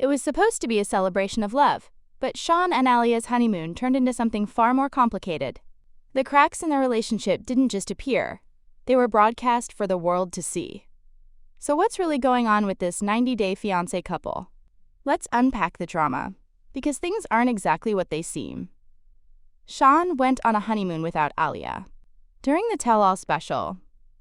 It was supposed to be a celebration of love, but Shawn and Alliya's honeymoon turned into something far more complicated. The cracks in their relationship didn't just appear, they were broadcast for the world to see. So what's really going on with this 90-day fiancé couple? Let's unpack the drama, because things aren't exactly what they seem. Shawn went on a honeymoon without Alliya. During the tell-all special,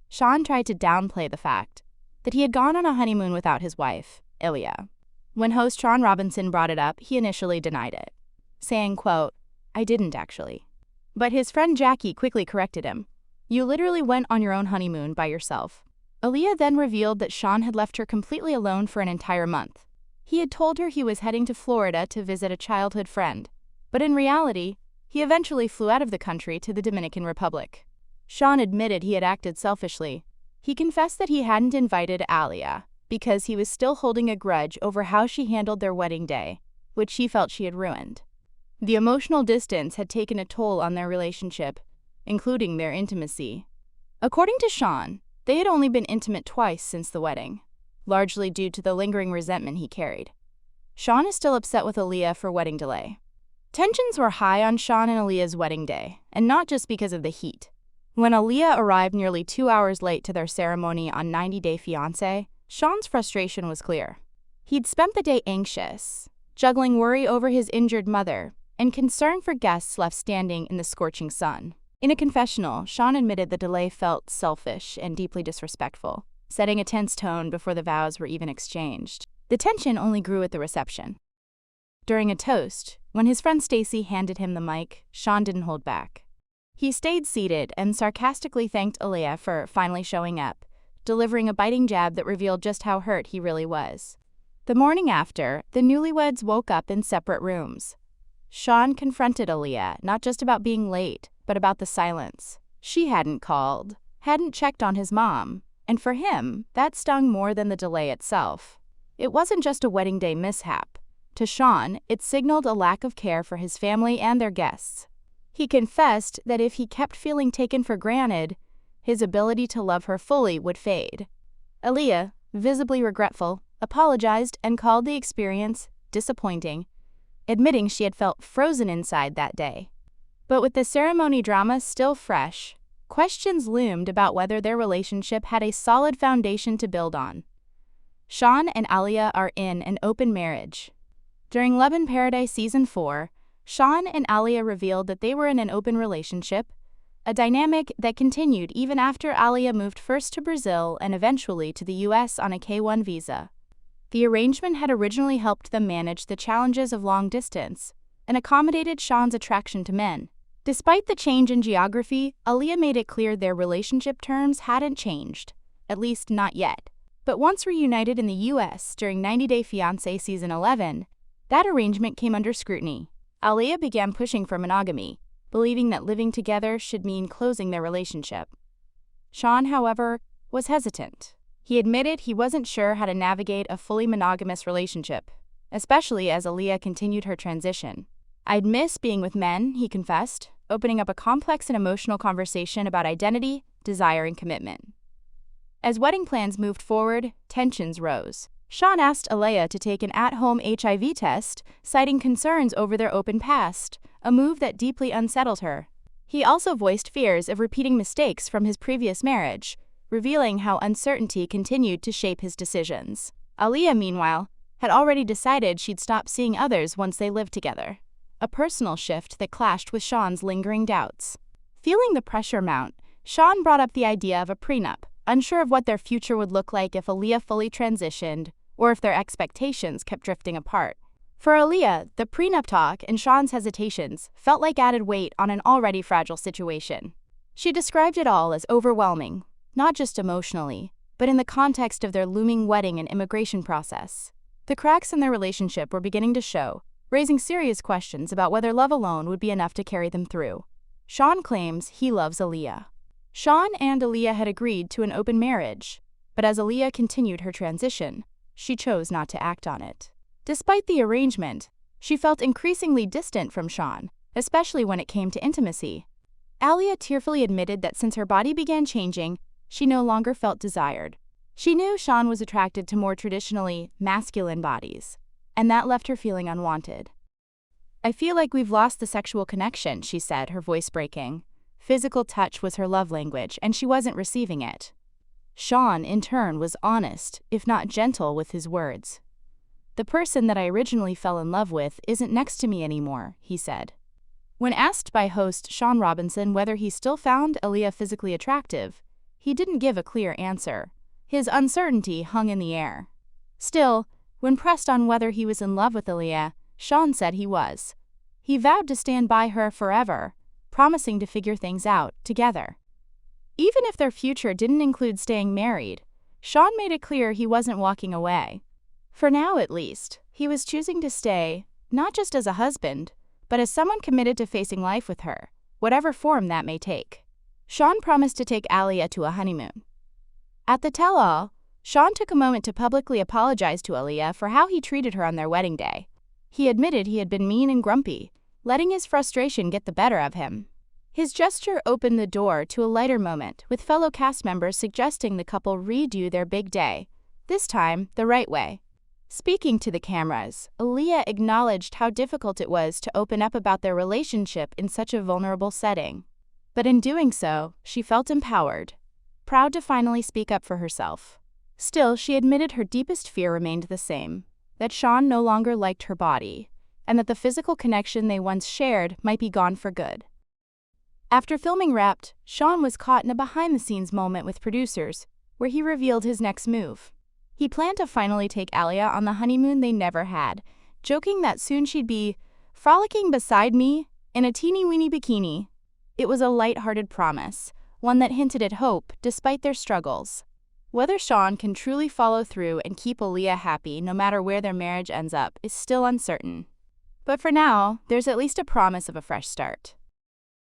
Shawn tried to downplay the fact that he had gone on a honeymoon without his wife, Alliya. When host Shawn Robinson brought it up, he initially denied it, saying, quote, "I didn't actually." But his friend Jackie quickly corrected him. "You literally went on your own honeymoon by yourself." Alliya then revealed that Shawn had left her completely alone for an entire month. He had told her he was heading to Florida to visit a childhood friend, but in reality, he eventually flew out of the country to the Dominican Republic. Shawn admitted he had acted selfishly. He confessed that he hadn't invited Alliya because he was still holding a grudge over how she handled their wedding day, which he felt she had ruined. The emotional distance had taken a toll on their relationship, including their intimacy. According to Shawn, they had only been intimate twice since the wedding, largely due to the lingering resentment he carried. Shawn is still upset with Alliya for wedding delay. Tensions were high on Shawn and Alliya's wedding day, and not just because of the heat. When Alliya arrived nearly 2 hours late to their ceremony on 90 Day Fiancé, Shawn's frustration was clear. He'd spent the day anxious, juggling worry over his injured mother and concern for guests left standing in the scorching sun. In a confessional, Shawn admitted the delay felt selfish and deeply disrespectful, setting a tense tone before the vows were even exchanged. The tension only grew at the reception. During a toast, when his friend Stacy handed him the mic, Shawn didn't hold back. He stayed seated and sarcastically thanked Alliya for finally showing up, delivering a biting jab that revealed just how hurt he really was. The morning after, the newlyweds woke up in separate rooms. Shawn confronted Alliya not just about being late, but about the silence. She hadn't called, hadn't checked on his mom, and for him, that stung more than the delay itself. It wasn't just a wedding day mishap. To Shawn, it signaled a lack of care for his family and their guests. He confessed that if he kept feeling taken for granted, his ability to love her fully would fade. Alliya, visibly regretful, apologized and called the experience disappointing, admitting she had felt frozen inside that day. But with the ceremony drama still fresh, questions loomed about whether their relationship had a solid foundation to build on. Shawn and Alliya are in an open marriage. During Love in Paradise Season 4, Shawn and Alliya revealed that they were in an open relationship, a dynamic that continued even after Alliya moved first to Brazil and eventually to the US on a K-1 visa. The arrangement had originally helped them manage the challenges of long distance and accommodated Shawn's attraction to men. Despite the change in geography, Alliya made it clear their relationship terms hadn't changed, at least not yet. But once reunited in the US during 90 Day Fiancé Season 11, that arrangement came under scrutiny. Alliya began pushing for monogamy, believing that living together should mean closing their relationship. Shawn, however, was hesitant. He admitted he wasn't sure how to navigate a fully monogamous relationship, especially as Alliya continued her transition. "I'd miss being with men," he confessed, opening up a complex and emotional conversation about identity, desire, and commitment. As wedding plans moved forward, tensions rose. Shawn asked Alliya to take an at-home HIV test, citing concerns over their open past, a move that deeply unsettled her. He also voiced fears of repeating mistakes from his previous marriage, revealing how uncertainty continued to shape his decisions. Alliya, meanwhile, had already decided she'd stop seeing others once they lived together, a personal shift that clashed with Shawn's lingering doubts. Feeling the pressure mount, Shawn brought up the idea of a prenup, unsure of what their future would look like if Alliya fully transitioned or if their expectations kept drifting apart. For Alliya, the prenup talk and Shawn's hesitations felt like added weight on an already fragile situation. She described it all as overwhelming, not just emotionally, but in the context of their looming wedding and immigration process. The cracks in their relationship were beginning to show, raising serious questions about whether love alone would be enough to carry them through. Shawn claims he loves Alliya. Shawn and Alliya had agreed to an open marriage, but as Alliya continued her transition, she chose not to act on it. Despite the arrangement, she felt increasingly distant from Shawn, especially when it came to intimacy. Alliya tearfully admitted that since her body began changing, she no longer felt desired. She knew Shawn was attracted to more traditionally masculine bodies, and that left her feeling unwanted. "I feel like we've lost the sexual connection," she said, her voice breaking. Physical touch was her love language, and she wasn't receiving it. Shawn, in turn, was honest, if not gentle, with his words. "The person that I originally fell in love with isn't next to me anymore," he said. When asked by host Shawn Robinson whether he still found Alliya physically attractive, he didn't give a clear answer. His uncertainty hung in the air. Still, when pressed on whether he was in love with Alliya, Shawn said he was. He vowed to stand by her forever, promising to figure things out together. Even if their future didn't include staying married, Shawn made it clear he wasn't walking away. For now, at least, he was choosing to stay, not just as a husband, but as someone committed to facing life with her, whatever form that may take. Shawn promised to take Alliya to a honeymoon. At the tell-all, Shawn took a moment to publicly apologize to Alliya for how he treated her on their wedding day. He admitted he had been mean and grumpy, letting his frustration get the better of him. His gesture opened the door to a lighter moment, with fellow cast members suggesting the couple redo their big day, this time the right way. Speaking to the cameras, Alliya acknowledged how difficult it was to open up about their relationship in such a vulnerable setting. But in doing so, she felt empowered, proud to finally speak up for herself. Still, she admitted her deepest fear remained the same, that Shawn no longer liked her body, and that the physical connection they once shared might be gone for good. After filming wrapped, Shawn was caught in a behind-the-scenes moment with producers, where he revealed his next move. He planned to finally take Alliya on the honeymoon they never had, joking that soon she'd be frolicking beside me in a teeny-weeny bikini. It was a light-hearted promise, one that hinted at hope despite their struggles. Whether Shawn can truly follow through and keep Alliya happy no matter where their marriage ends up is still uncertain. But for now, there's at least a promise of a fresh start.